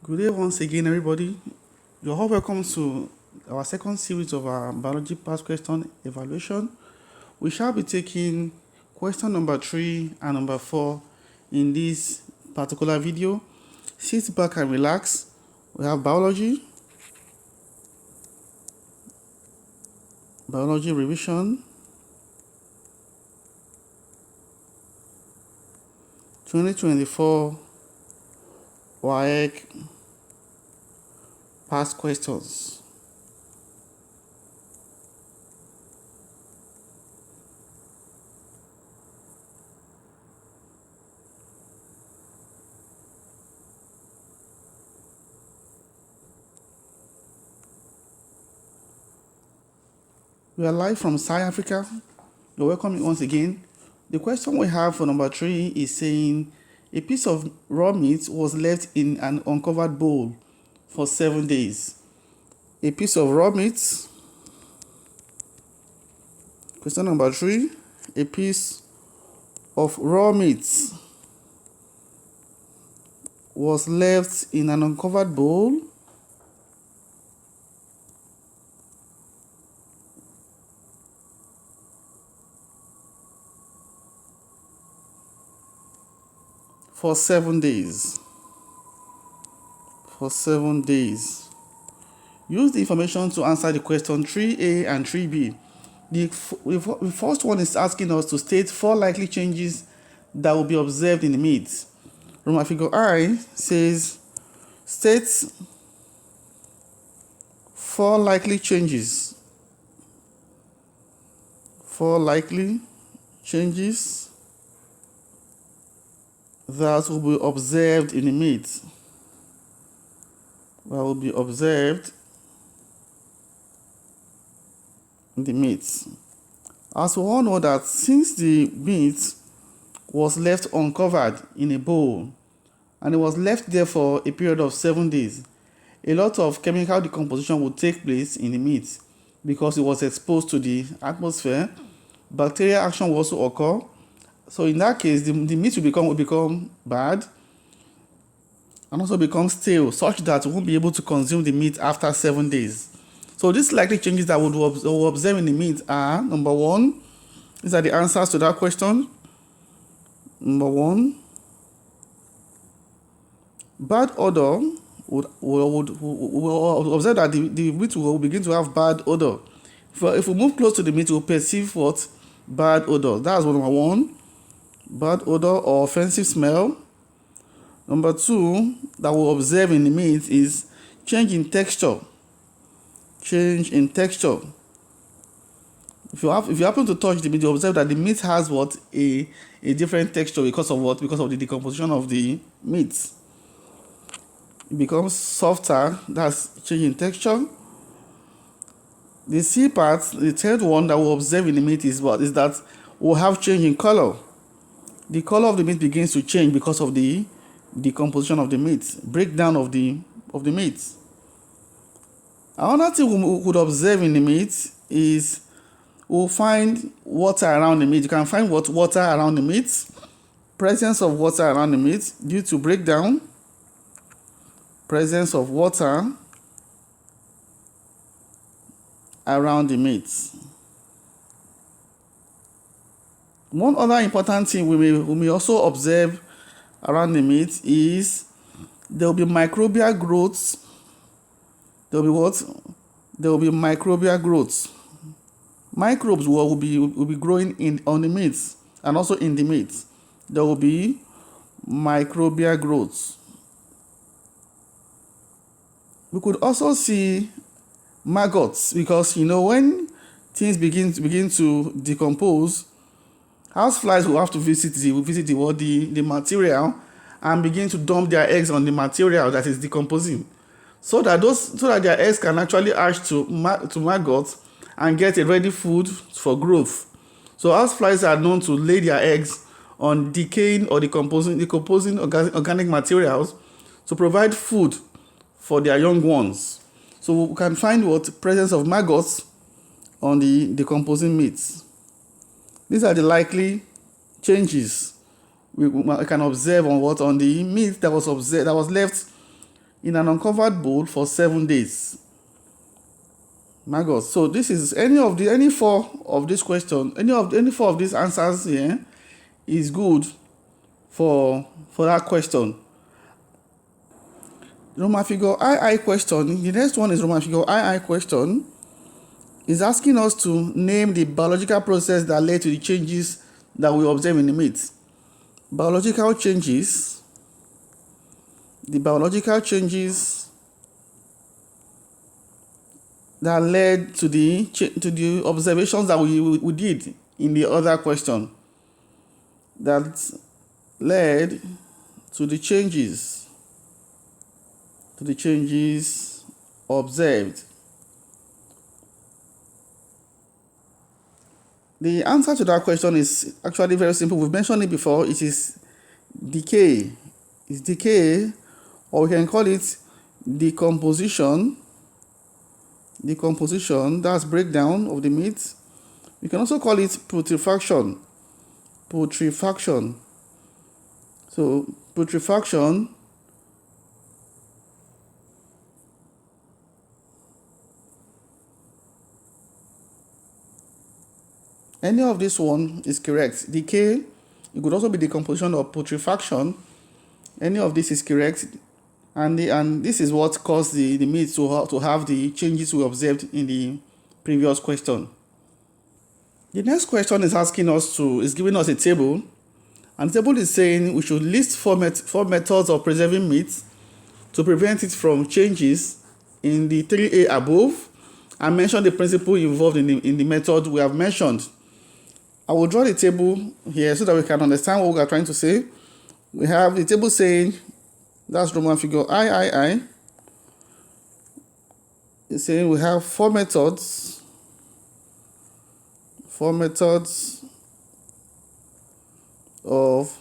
Good day once again, everybody. You're all welcome to our second series of our biology past question evaluation. We shall be taking question number 3 and number 4 in this particular video. Sit back and relax. We have biology revision 2024 WAEC Past Questions. We are live from SciAfrika. You're welcome once again. The question we have for number 3 is saying a piece of raw meat was left in an uncovered bowl for 7 days. A piece of raw meat. Question number 3. A piece of raw meat was left in an uncovered bowl for 7 days. For 7 days. Use the information to answer the question 3A and 3B. The first one is asking us to state 4 likely changes that will be observed in the meat. Roman figure I says state 4 likely changes. 4 likely changes that will be observed in the meat. That will be observed in the meat. As we all know that since the meat was left uncovered in a bowl and it was left there for a period of 7 days, a lot of chemical decomposition would take place in the meat because it was exposed to the atmosphere. Bacterial action will also occur. So in that case, the meat will become bad and also become stale, such that we won't be able to consume the meat after 7 days. So these likely changes that we will observe in the meat are, number 1, these are the answers to that question. Number 1, bad odor we'll observe that the meat will begin to have bad odor. If we move close to the meat, we'll perceive what? Bad odor. That's number 1. Bad odor or offensive smell. Number 2 that we'll observe in the meat is change in texture. Change in texture. If you happen to touch the meat, you observe that the meat has what? A different texture because of what? Because of the decomposition of the meat. It becomes softer. That's change in texture. The C part, the third one that we'll observe in the meat is what? Is that we'll have change in color. The color of the meat begins to change because of the decomposition of the meat, breakdown of the meat. Another thing we could observe in the meat is we'll find water around the meat. You can find water around the meat, presence of water around the meat due to breakdown, presence of water around the meat. One other important thing we may also observe around the meat is there will be microbial growth. There will be what? There will be microbial growth. Microbes will be growing on the meat and also in the meat. There will be microbial growth. We could also see maggots because when things begin to decompose, houseflies will have to visit the material and begin to dump their eggs on the material that is decomposing, so that their eggs can actually hatch to maggots and get a ready food for growth. So houseflies are known to lay their eggs on decaying or decomposing organic materials to provide food for their young ones. So we can find what? Presence of maggots on the decomposing meats. These are the likely changes we can observe on the meat that was left in an uncovered bowl for 7 days. My God. So this is any four of this question, any four of these answers here is good for that question. Roman figure II question. The next one is Roman figure II question. Is asking us to name the biological process that led to the changes that we observe in the meat. Biological changes. The biological changes that led to the observations that we did in the other question. That led to the changes observed. The answer to that question is actually very simple. We've mentioned it before. It is decay. It's decay, or we can call it decomposition. Decomposition, that's breakdown of the meat. We can also call it putrefaction. Putrefaction. So, putrefaction any of this one is correct. Decay, it could also be decomposition or putrefaction. Any of this is correct. And this is what caused the meat to have the changes we observed in the previous question. The next question is giving us a table. And the table is saying we should list four methods of preserving meat to prevent it from changes in the 3A above, and mention the principle involved in the method we have mentioned. I will draw the table here so that we can understand what we are trying to say. We have the table saying, that's Roman figure III. It's saying we have four methods of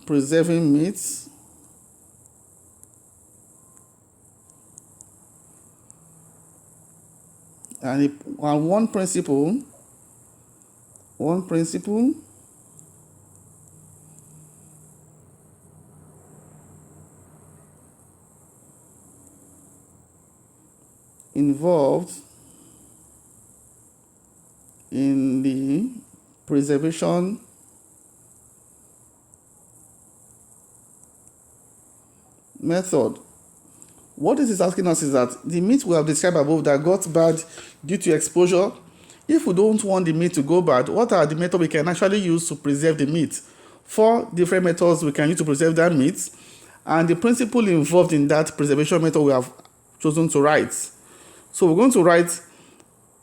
preserving meat. And one principle involved in the preservation method. What this is asking us is that the meat we have described above that got bad due to exposure, if we don't want the meat to go bad, what are the methods we can actually use to preserve the meat? 4 different methods we can use to preserve that meat, and the principle involved in that preservation method we have chosen to write. So we're going to write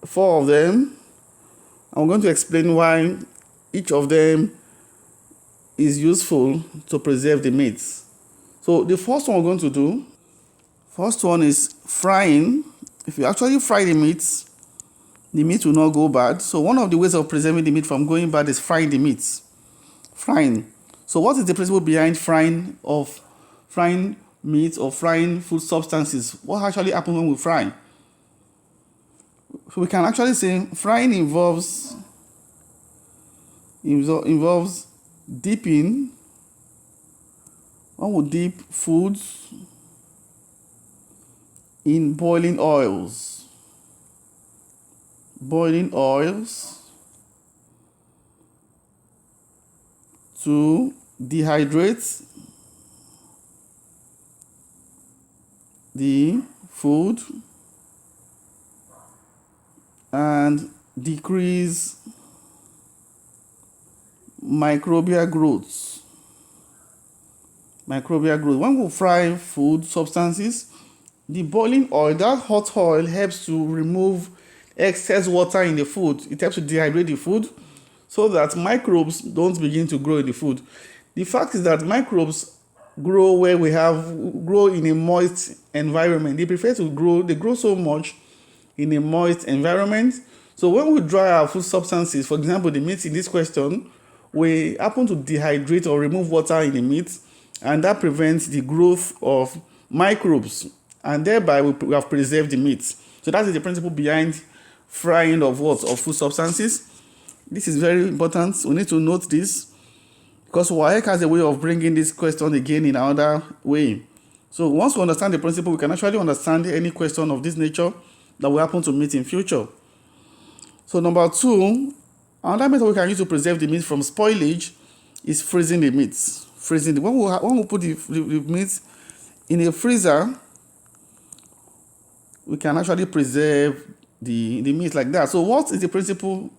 4 of them, and we're going to explain why each of them is useful to preserve the meat. So the first one we're going to do, first one is frying. If you actually fry the meat will not go bad. So one of the ways of preserving the meat from going bad is frying the meat. Frying. So what is the principle behind frying meat or frying food substances? What actually happens when we fry? So we can actually say frying involves dipping. One will dip foods in boiling oils. To dehydrate the food and decrease microbial growth. When we fry food substances, the boiling oil, that hot oil, helps to remove excess water in the food. It helps to dehydrate the food so that microbes don't begin to grow in the food. The fact is that microbes grow in a moist environment. They grow so much in a moist environment. So when we dry our food substances, for example, the meat in this question, we happen to dehydrate or remove water in the meat, and that prevents the growth of microbes, and thereby we have preserved the meat. So that is the principle behind frying of food substances. This is very important. We need to note this because WAEC has a way of bringing this question again in another way. So once we understand the principle, we can actually understand any question of this nature that will happen to meat in future. So number 2, another method we can use to preserve the meat from spoilage is freezing the meat. When we put the meat in a freezer, we can actually preserve the meat like that. So what is the principle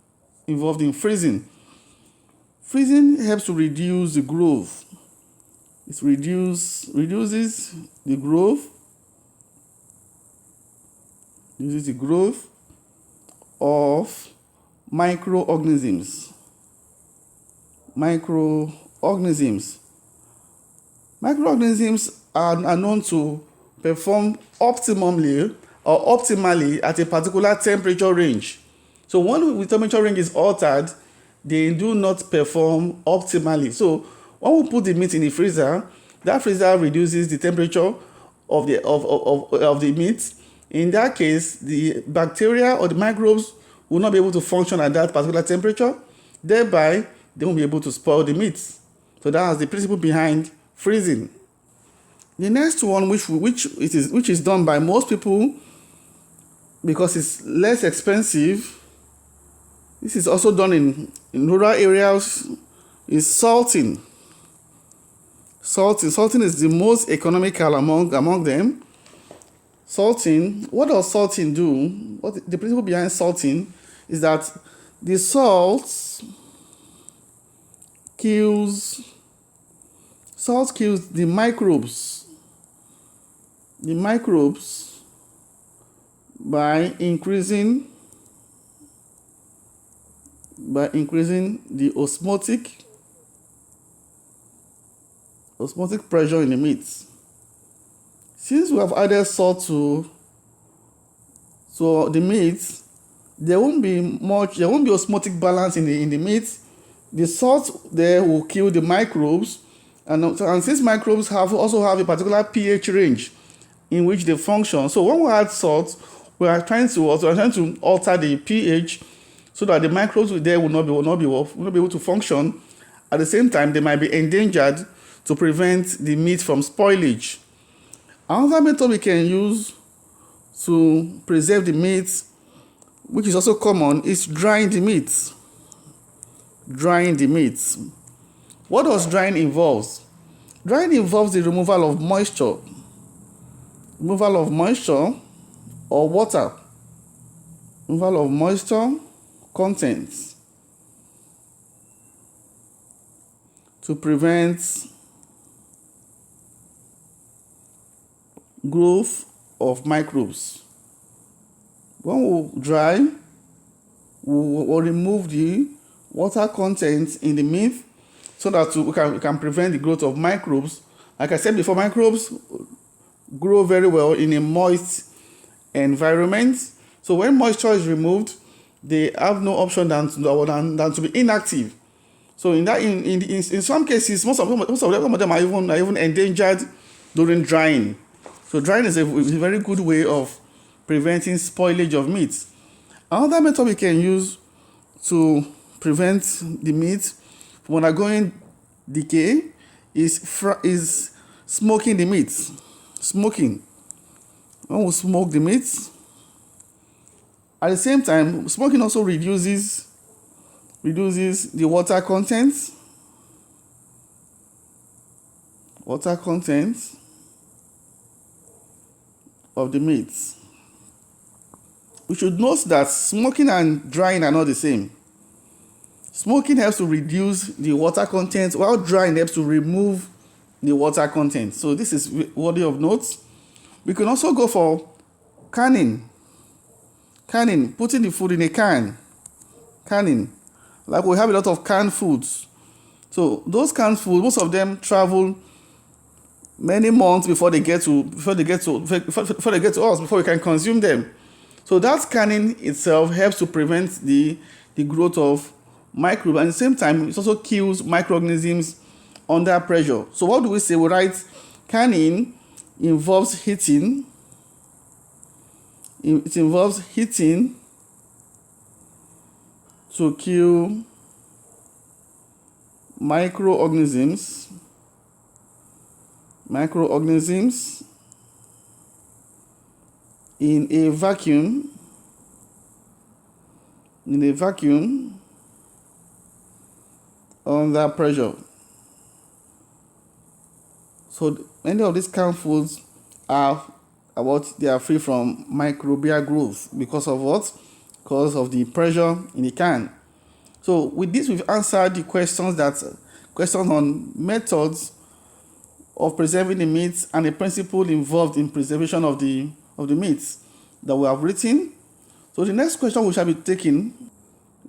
involved in freezing? Freezing helps to reduce the growth. It reduces the growth of microorganisms. Microorganisms are known to perform optimally at a particular temperature range. So when the temperature range is altered, they do not perform optimally. So when we put the meat in the freezer, that freezer reduces the temperature of the meat. In that case, the bacteria or the microbes will not be able to function at that particular temperature. Thereby, they won't be able to spoil the meat. So that's the principle behind freezing. The next one, which is done by most people because it's less expensive, this is also done in rural areas, is salting. Salting is the most economical among them. Salting, what does salting do? The principle behind salting is that the salt kills the microbes by increasing the osmotic pressure in the meat. Since we have added salt to the meat, there won't be osmotic balance in the meat. The salt there will kill the microbes, and since microbes also have a particular pH range in which they function. So when we add salt, we are trying to alter the pH so that the microbes there will not be able to function. At the same time, they might be endangered to prevent the meat from spoilage. Another method we can use to preserve the meat, which is also common, is drying the meat. What does drying involve? Drying involves the removal of moisture or water, removal of moisture contents to prevent growth of microbes. When we dry, we will remove the water content in the meat so that we can prevent the growth of microbes. Like I said before, microbes grow very well in a moist environment. So when moisture is removed, they have no option than to be inactive. So in some cases, most of them are even endangered during drying. So drying is a very good way of preventing spoilage of meat. Another method we can use to prevent the meat from undergoing decay is smoking the meat. Smoking. When we smoke the meat, at the same time, smoking also reduces the water content of the meat. We should note that smoking and drying are not the same. Smoking helps to reduce the water content, while drying helps to remove the water content. So this is worthy of note. We can also go for canning, putting the food in a can. Canning, like we have a lot of canned foods. So those canned foods, most of them travel many months before they get to us, before we can consume them. So that canning itself helps to prevent the growth of microbes, and at the same time it also kills microorganisms under pressure. So what do we say? We write canning involves heating. It involves heating to kill microorganisms microorganisms in a vacuum under pressure. So many of these canned foods are they are free from microbial growth because of what? Because of the pressure in the can. So with this, we've answered the questions on methods of preserving the meat and the principle involved in preservation of the meats that we have written. So the next question we shall be taking,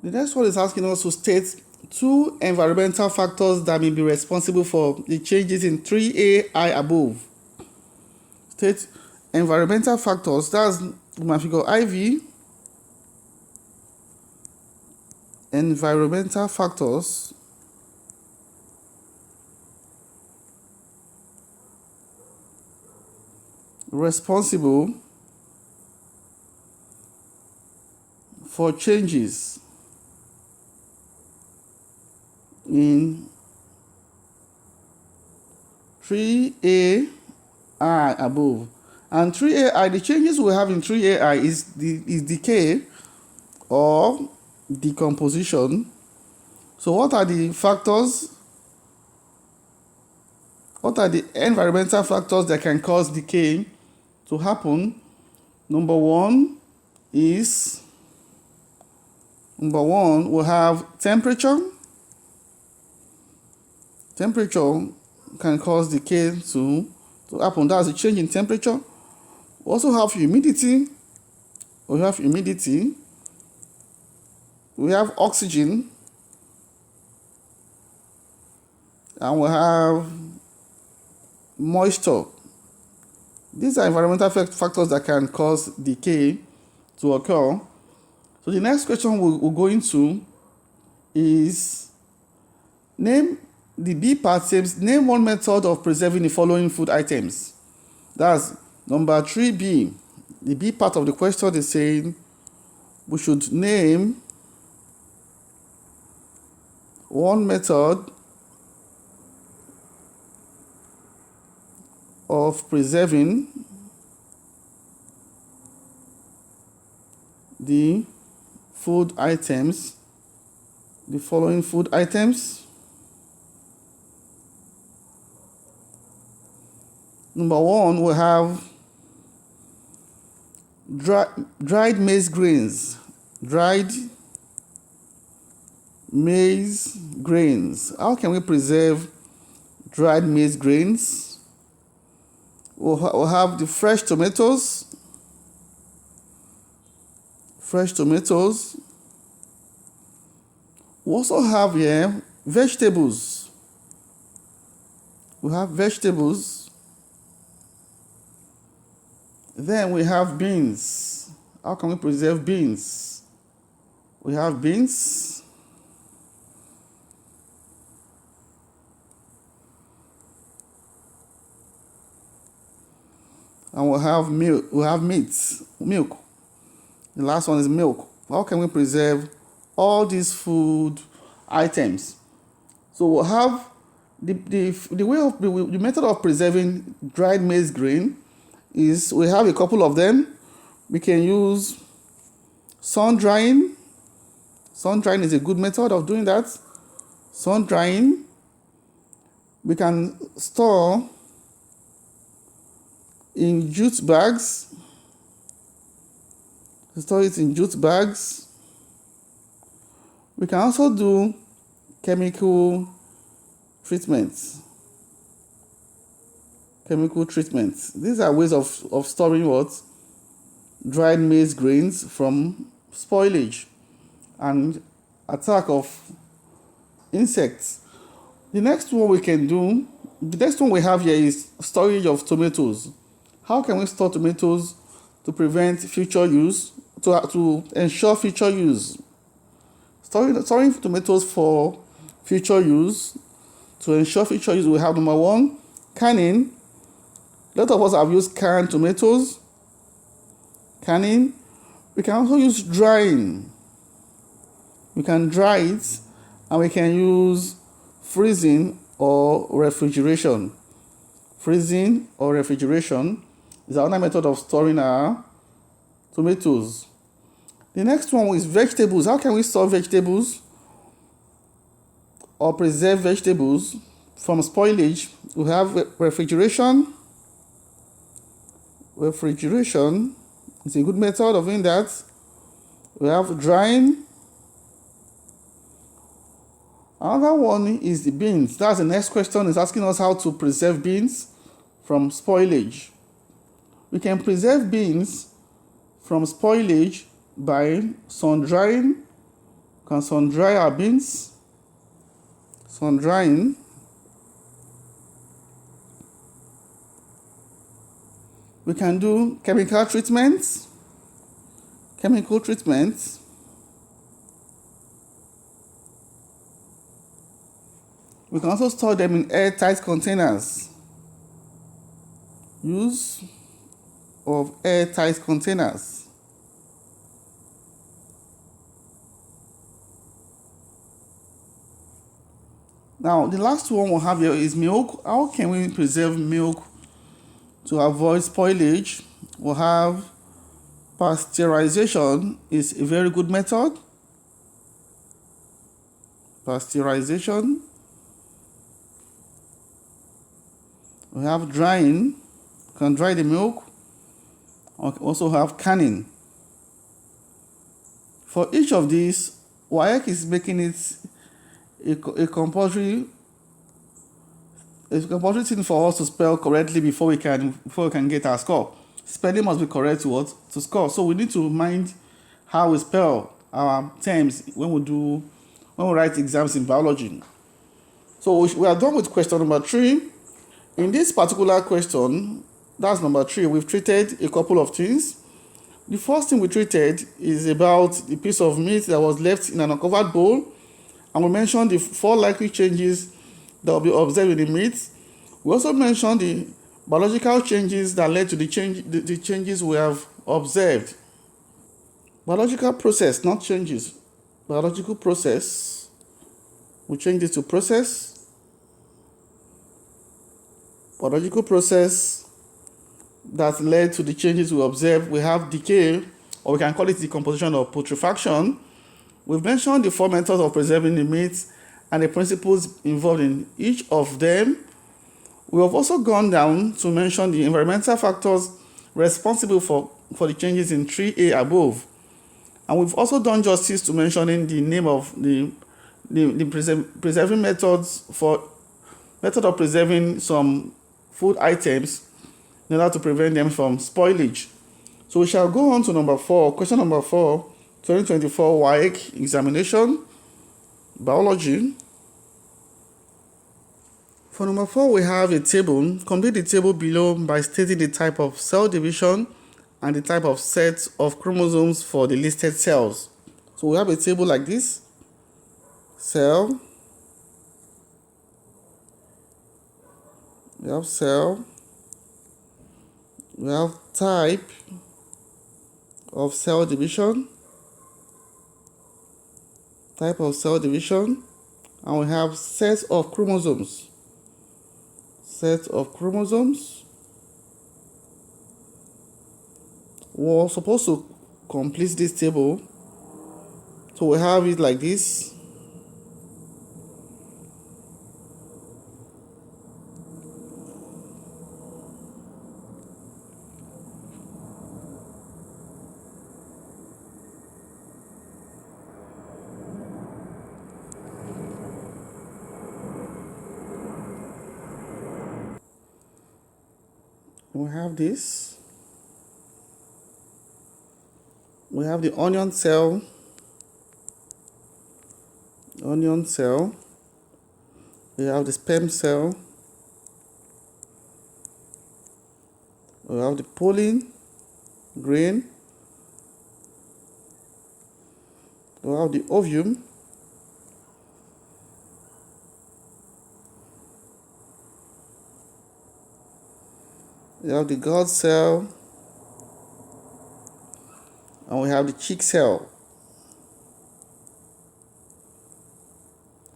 the next one is asking us to state 2 environmental factors that may be responsible for the changes in 3AI above. State environmental factors, that's my figure IV. Environmental factors responsible for changes in 3AI above. And 3AI, the changes we have in 3AI is decay or decomposition. So what are the factors? What are the environmental factors that can cause decay to happen? Number one, we have temperature. Temperature can cause decay to happen. That's a change in temperature. We also have humidity. We have oxygen. And we have moisture. These are environmental factors that can cause decay to occur. So the next question we'll go into is name the B part says name one method of preserving the following food items. That's number 3B. The B part of the question is saying we should name one method of preserving the food items, the following food items. Number one, we have dried maize grains. Dried maize grains. How can we preserve dried maize grains? We'll have the fresh tomatoes. We also have here vegetables. We have vegetables. Then we have beans. How can we preserve beans? We have beans. And we'll have milk. We have milk. The last one is milk. How can we preserve all these food items? So we'll have the method of preserving dried maize grain is we have a couple of them. We can use sun drying. Sun drying is a good method of doing that. Sun drying. We can store in jute bags. Store it in jute bags. We can also do chemical treatments. These are ways of storing what? Dried maize grains from spoilage and attack of insects. The next one we have here is storage of tomatoes. How can we store tomatoes to prevent future use, to ensure future use? Storing tomatoes for future use, to ensure future use, we have number one, canning. A lot of us have used canned tomatoes. Canning. We can also use drying. We can dry it, and we can use freezing or refrigeration. freezing or refrigeration is another method of storing our tomatoes. The next one is vegetables. How can we store vegetables or preserve vegetables from spoilage? We have refrigeration. Refrigeration is a good method of doing that. We have drying. Another one is the beans. That's the next question. Is asking us how to preserve beans from spoilage. We can preserve beans from spoilage by sun drying. Can sun dry our beans? Sun drying. We can do chemical treatments. Chemical treatments. We can also store them in airtight containers. Use of airtight containers. Now, the last one we'll have here is milk. How can we preserve milk to avoid spoilage? We'll have pasteurization is a very good method. Pasteurization. We have drying. You can dry the milk. We also have canning. For each of these, WAEC is making it a compulsory thing for us to spell correctly before we can get our score. Spelling must be correct to score. So we need to mind how we spell our terms when we write exams in biology. So we are done with question number 3. In this particular question, that's number 3, we've treated a couple of things. The first thing we treated is about the piece of meat that was left in an uncovered bowl, and we mentioned the 4 likely changes that will be observed in the meat. We also mentioned the biological changes that led to the changes we have observed. Biological process, not changes. Biological process. We change this to process. Biological process that led to the changes we observe. We have decay, or we can call it decomposition or putrefaction. We've mentioned the 4 methods of preserving the meat and the principles involved in each of them. We have also gone down to mention the environmental factors responsible for the changes in 3A above. And we've also done justice to mentioning the name of the preserving methods method of preserving some food items in order to prevent them from spoilage. So we shall go on to number 4, question number 4, 2024 WAEC examination, biology. For number 4, we have a table. Complete the table below by stating the type of cell division and the type of set of chromosomes for the listed cells. So we have a table like this. Cell. We have cell. We have type of cell division. Type of cell division. And we have set of chromosomes. Set of chromosomes. We're supposed to complete this table. So we have it like this. We have this. We have the onion cell. Onion cell. We have the sperm cell. We have the pollen grain. We have the ovum. We have the guard cell, and we have the cheek cell.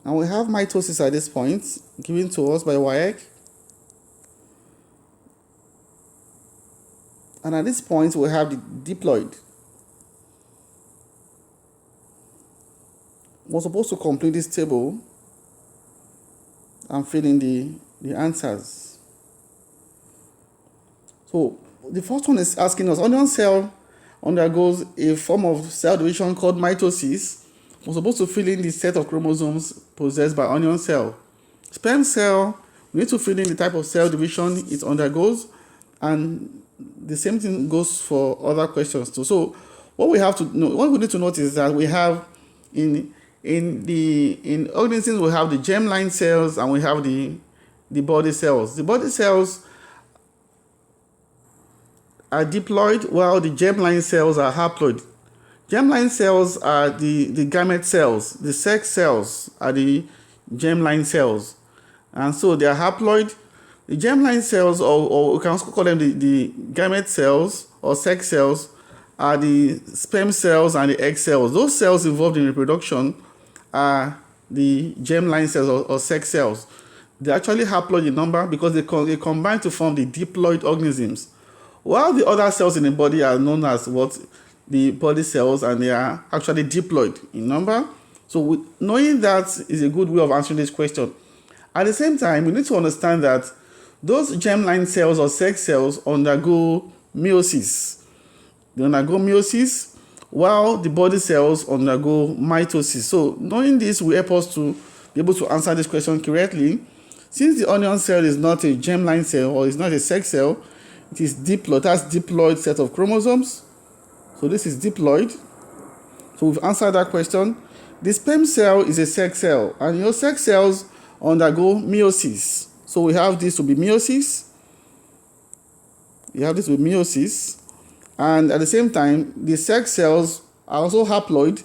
And we have mitosis at this point, given to us by WAEC. And at this point, we have the diploid. We're supposed to complete this table and fill in the answers. So the first one is asking us, onion cell undergoes a form of cell division called mitosis. We're supposed to fill in the set of chromosomes possessed by onion cell. Sperm cell, we need to fill in the type of cell division it undergoes, and the same thing goes for other questions too. So what we have to know, what we need to notice is that we have in organisms we have the germline cells and we have the body cells. The body cells are diploid while the germline cells are haploid. Germline cells are the gamete cells. The sex cells are the germline cells. And so they are haploid. The germline cells, or we can also call them the gamete cells or sex cells, are the sperm cells and the egg cells. Those cells involved in reproduction are the germline cells or sex cells. They're actually haploid in number because they combine to form the diploid organisms. While the other cells in the body are known as the body cells, and they are actually diploid in number. So knowing that is a good way of answering this question. At the same time, we need to understand that those germline cells or sex cells undergo meiosis. They undergo meiosis while the body cells undergo mitosis. So knowing this will help us to be able to answer this question correctly. Since the onion cell is not a germline cell or is not a sex cell, it is diploid. That's diploid set of chromosomes. So this is diploid. So we've answered that question. The sperm cell is a sex cell, and your sex cells undergo meiosis. So we have this to be meiosis. And at the same time, the sex cells are also haploid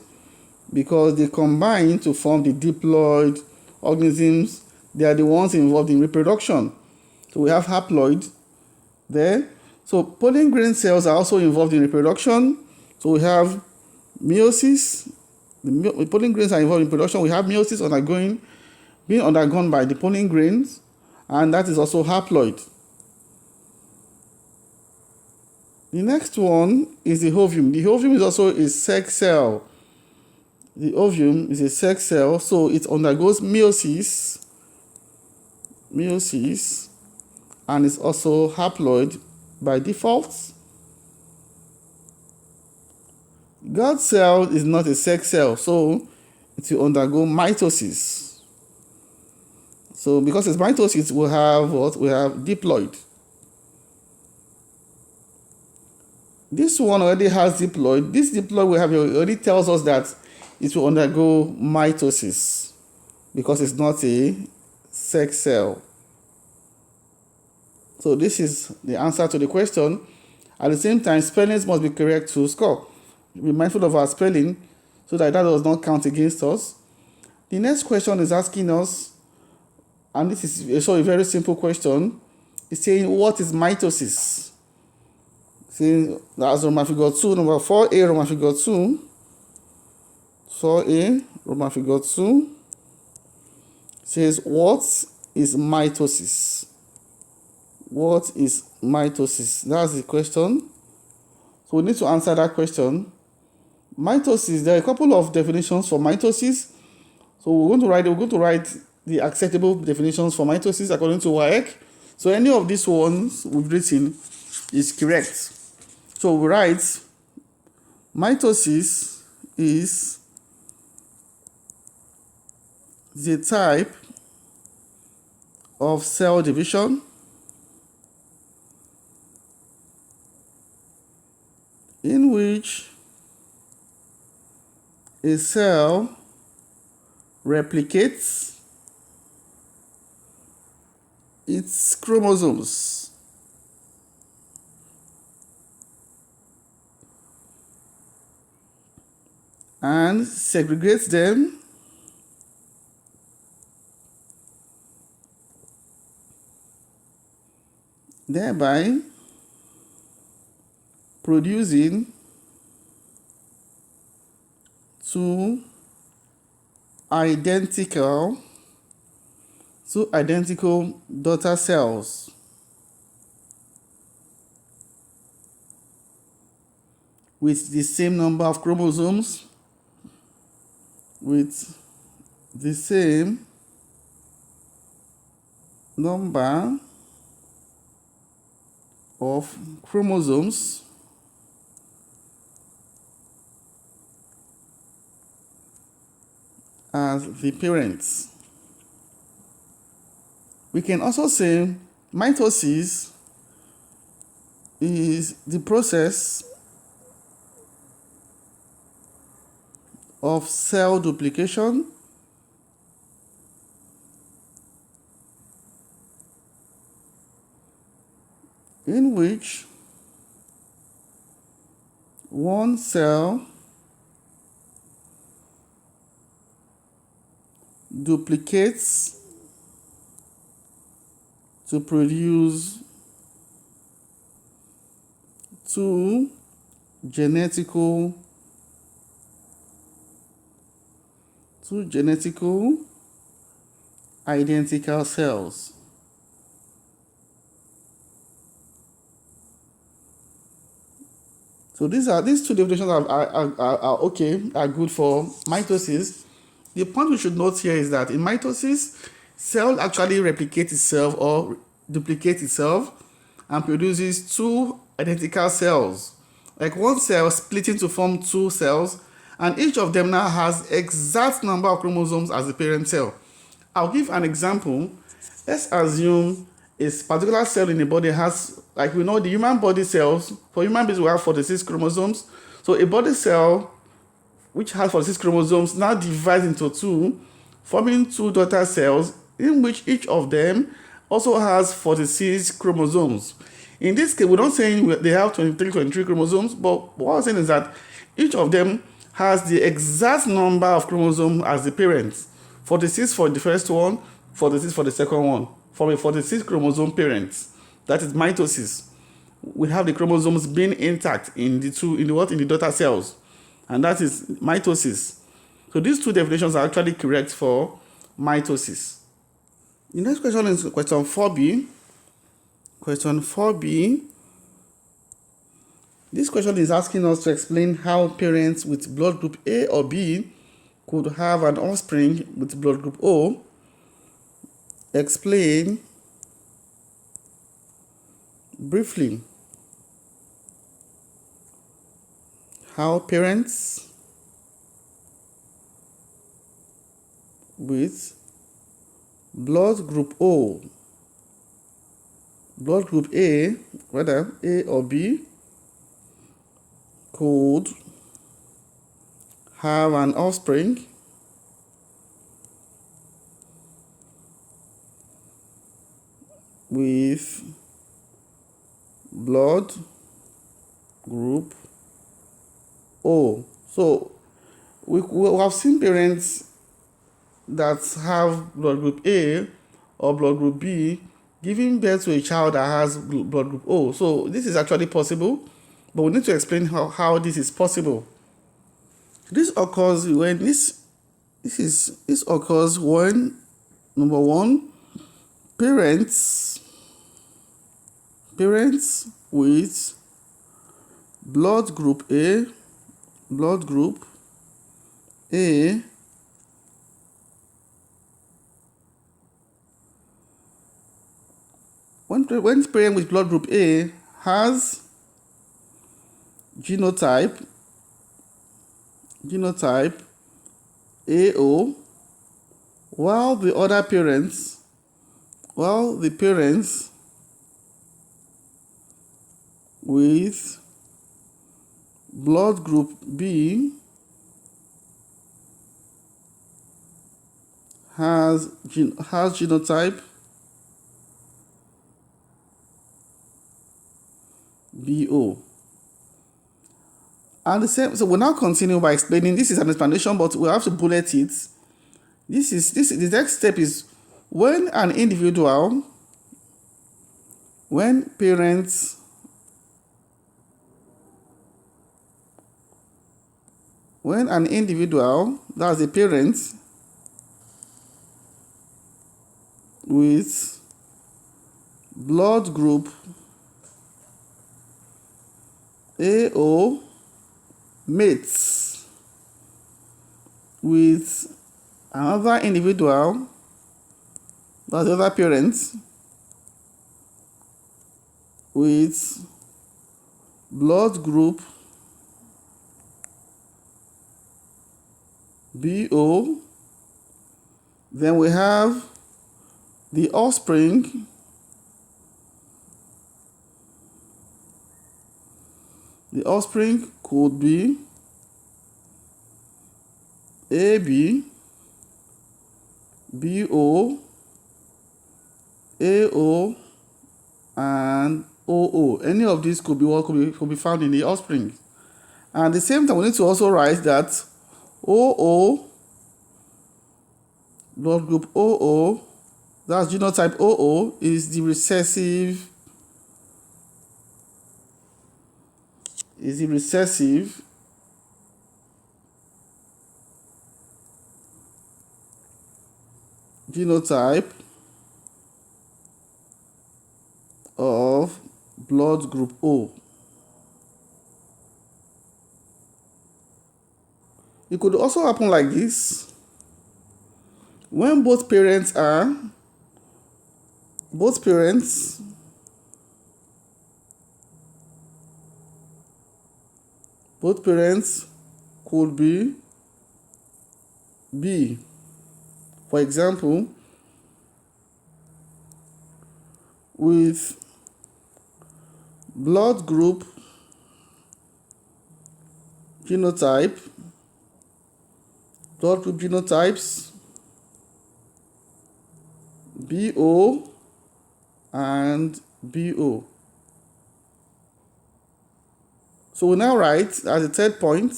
because they combine to form the diploid organisms. They are the ones involved in reproduction. So we have haploid there. So pollen grain cells are also involved in reproduction. So we have meiosis. The pollen grains are involved in production. We have meiosis being undergone by the pollen grains, and that is also haploid. The next one is the ovum. The ovum is also a sex cell. The ovum is a sex cell, so it undergoes meiosis, and is also haploid by default. Guard cell is not a sex cell, so it will undergo mitosis. So because it's mitosis, we have what? We have diploid. This one already has diploid. This diploid we have already tells us that it will undergo mitosis because it's not a sex cell. So this is the answer to the question. At the same time, spellings must be correct to score. Be mindful of our spelling so that does not count against us. The next question is asking us, and this is a very simple question. It's saying, what is mitosis? Saying that's Roman figure 2, number 4A, Roman figure 2. 4A, Roman figure 2. Says, what is mitosis? What is mitosis? That's the question. So we need to answer that question. Mitosis, there are a couple of definitions for mitosis. So we're going to write the acceptable definitions for mitosis according to WAEC. So any of these ones we've written is correct. So we write mitosis is the type of cell division in which a cell replicates its chromosomes and segregates them thereby producing two identical daughter cells. with the same number of chromosomes, with the same number of chromosomes as the parents. We can also say mitosis is the process of cell duplication in which one cell duplicates to produce two genetical identical cells. So these two definitions are good for mitosis. The point we should note here is that in mitosis, cell actually replicates itself or duplicates itself and produces two identical cells, like one cell splitting to form two cells, and each of them now has exact number of chromosomes as the parent cell. I'll give an example. Let's assume a particular cell in the body has, like we know the human body cells, for human beings we have 46 chromosomes. So a body cell which has 46 chromosomes now divides into two, forming two daughter cells in which each of them also has 46 chromosomes. In this case, we're not saying they have 23 chromosomes, but what I'm saying is that each of them has the exact number of chromosomes as the parents. 46 for the first one, 46 for the second one, from a 46 chromosome parent. That is mitosis. We have the chromosomes being intact in the daughter cells, and that is mitosis. So these two definitions are actually correct for mitosis. The next question is question 4b. Question 4b. This question is asking us to explain how parents with blood group A or B could have an offspring with blood group O. Explain briefly how parents with blood group O, blood group A, whether A or B, could have an offspring with blood group O. So we have seen parents that have blood group A or blood group B giving birth to a child that has blood group O. So this is actually possible, but we need to explain how this is possible. This occurs when this occurs when, number one, parents with blood group A when parent with blood group A has genotype AO, while the parents with blood group B has genotype BO. And the same, so we'll now continue by explaining. This is an explanation, but we'll have to bullet it. The next step is when an individual, that's a parent with blood group AO mates with another individual, that's the other parent, with blood group BO, then we have the offspring could be AB, BO, AO, and OO. Any of these could be found in the offspring. And at the same time, we need to also write that OO, blood group OO, that's genotype OO, is the recessive genotype of blood group O. It could also happen like this when both parents could be B. For example, with blood group genotypes BO and BO. So we now write as the third point,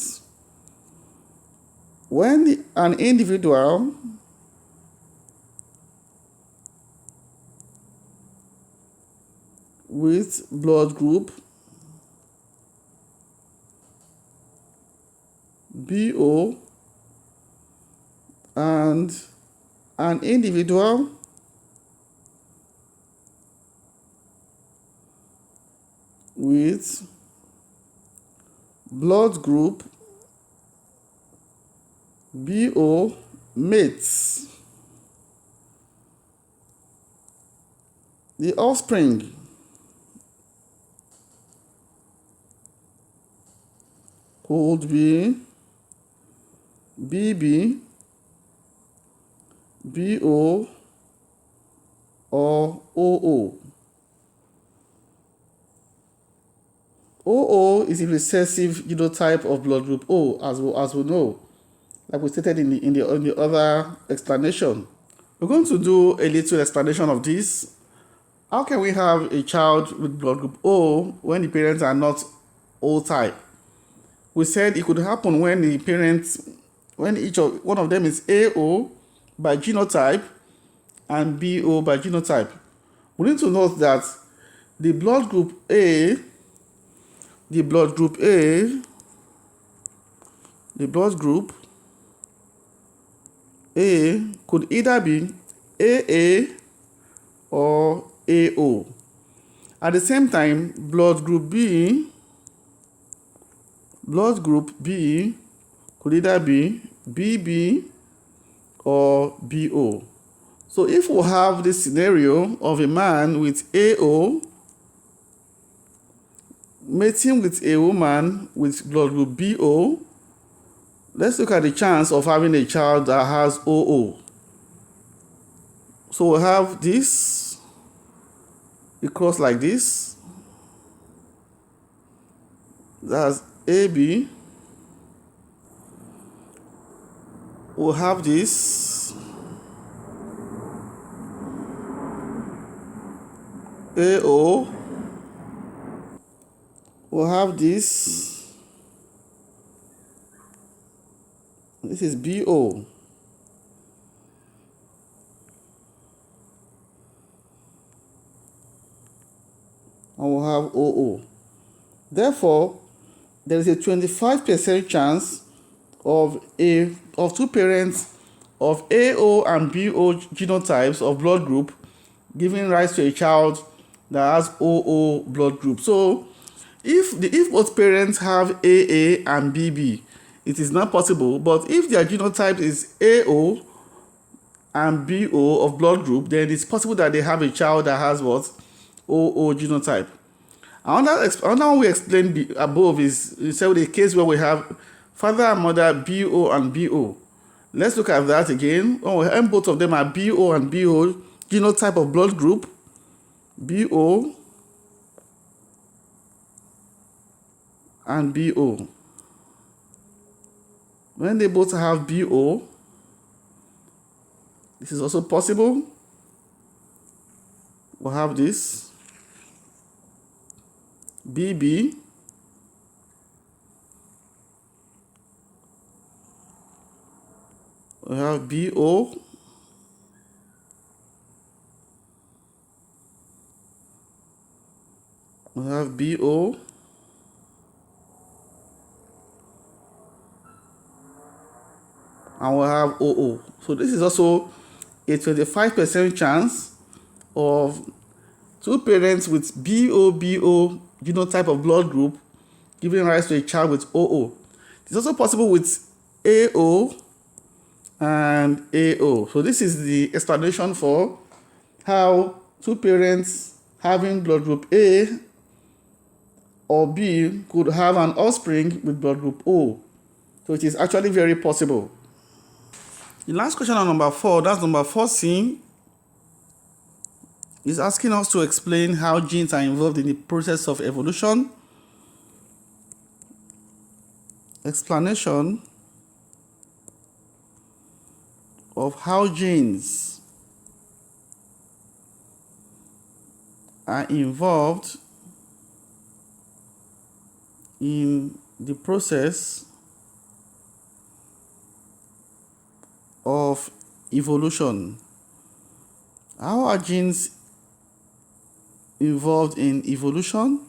when an individual with blood group BO and an individual with blood group BO mates, the offspring could be BB, BO, or OO. OO is a recessive genotype of blood group O, as we know, like we stated in the other explanation. We're going to do a little explanation of this. How can we have a child with blood group O when the parents are not O type? We said it could happen when one of them is AO by genotype and BO by genotype. We need to note that the blood group A could either be AA or AO. At the same time, blood group B could either be BB or BO. So if we have this scenario of a man with AO mating with a woman with blood group BO, let's look at the chance of having a child that has OO. So we have this, it cross like this, that's AB. We'll have this AO. We'll have this is BO. And we'll have OO. Therefore, there is a 25% chance of two parents of AO and BO genotypes of blood group giving rise to a child that has OO blood group. So If both parents have AA and BB, it is not possible. But if their genotype is AO and BO of blood group, then it's possible that they have a child that has what? OO genotype. Another one we explained above is say the case where we have father and mother BO and BO. Let's look at that again. When both of them are BO and BO, genotype of blood group, BO and BO. When they both have BO, this is also possible. We'll have this BB we have BO we have BO and we have OO. So this is also a 25% chance of two parents with BO genotype of blood group giving rise to a child with OO. It's also possible with AO and AO. So this is the explanation for how two parents having blood group A or B could have an offspring with blood group O. So it is actually very possible. The last question on number 4, that's number 4C, is asking us to explain how genes are involved in the process of evolution. Explanation of how genes are involved in the process of evolution. How are genes involved in evolution?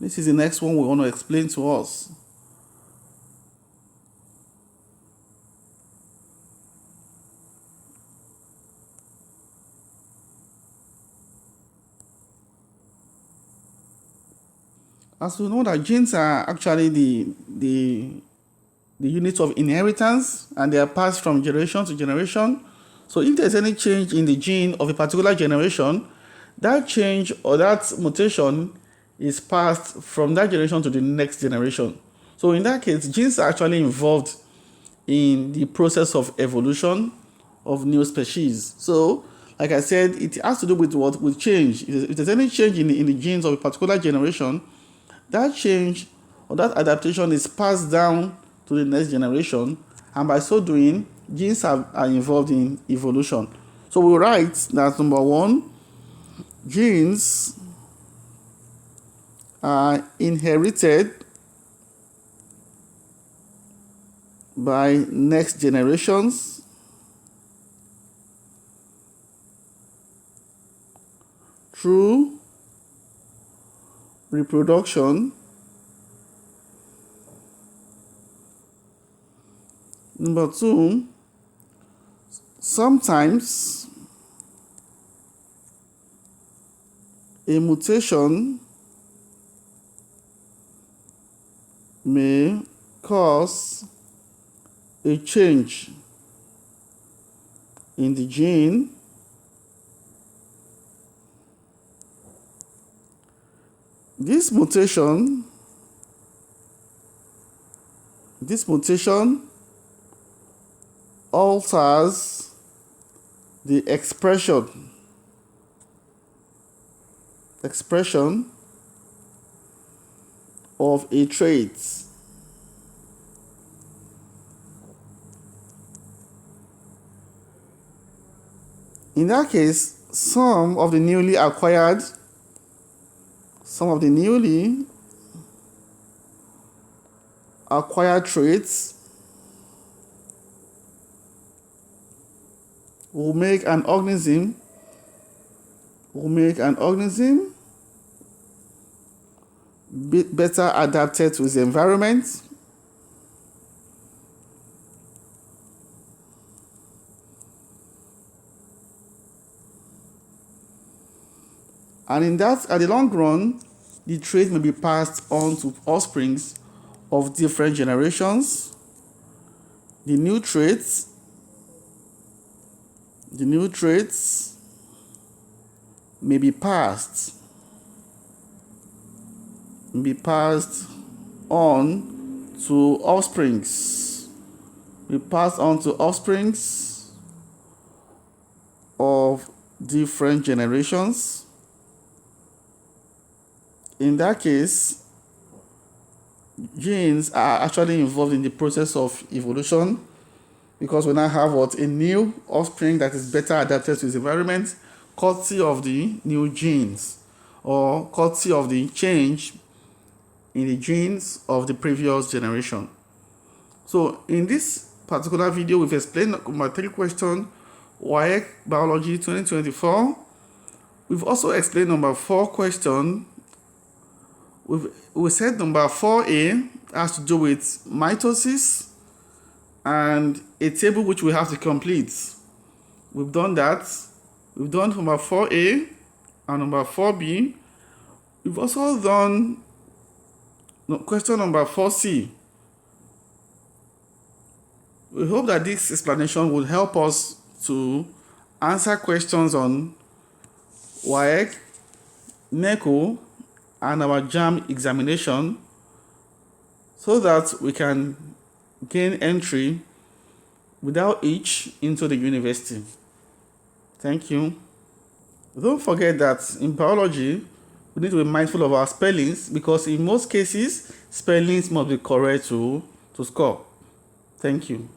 This is the next one we want to explain to us. As we know that genes are actually the unit of inheritance, and they are passed from generation to generation. So if there's any change in the gene of a particular generation, that change or that mutation is passed from that generation to the next generation. So in that case, genes are actually involved in the process of evolution of new species. So like I said, it has to do with what? With change. If there's any change in the genes of a particular generation, that change or that adaptation is passed down to the next generation, and by so doing, genes are involved in evolution. So we write that number 1, genes are inherited by next generations through reproduction. Number 2, sometimes a mutation may cause a change in the gene this mutation alters the expression of a trait. In that case, some of the newly acquired traits will make an organism better adapted to its environment, and in that, at the long run, The trait may be passed on to offsprings of different generations. The new traits may be passed on to offsprings. Of different generations. In that case, genes are actually involved in the process of evolution, because we now have a new offspring that is better adapted to its environment, courtesy of the new genes, or courtesy of the change in the genes of the previous generation. So in this particular video, we've explained number 3 question, WAEC Biology 2024. We've also explained number 4 question. We said number 4a has to do with mitosis and a table which we have to complete. We've done that. We've done number 4a and number 4b. We've also done question number 4c. We hope that this explanation will help us to answer questions on WAEC, NECO, and our JAM examination, so that we can gain entry without hitch into the university. Thank you. Don't forget that in biology, we need to be mindful of our spellings, because in most cases, spellings must be correct to score. Thank you.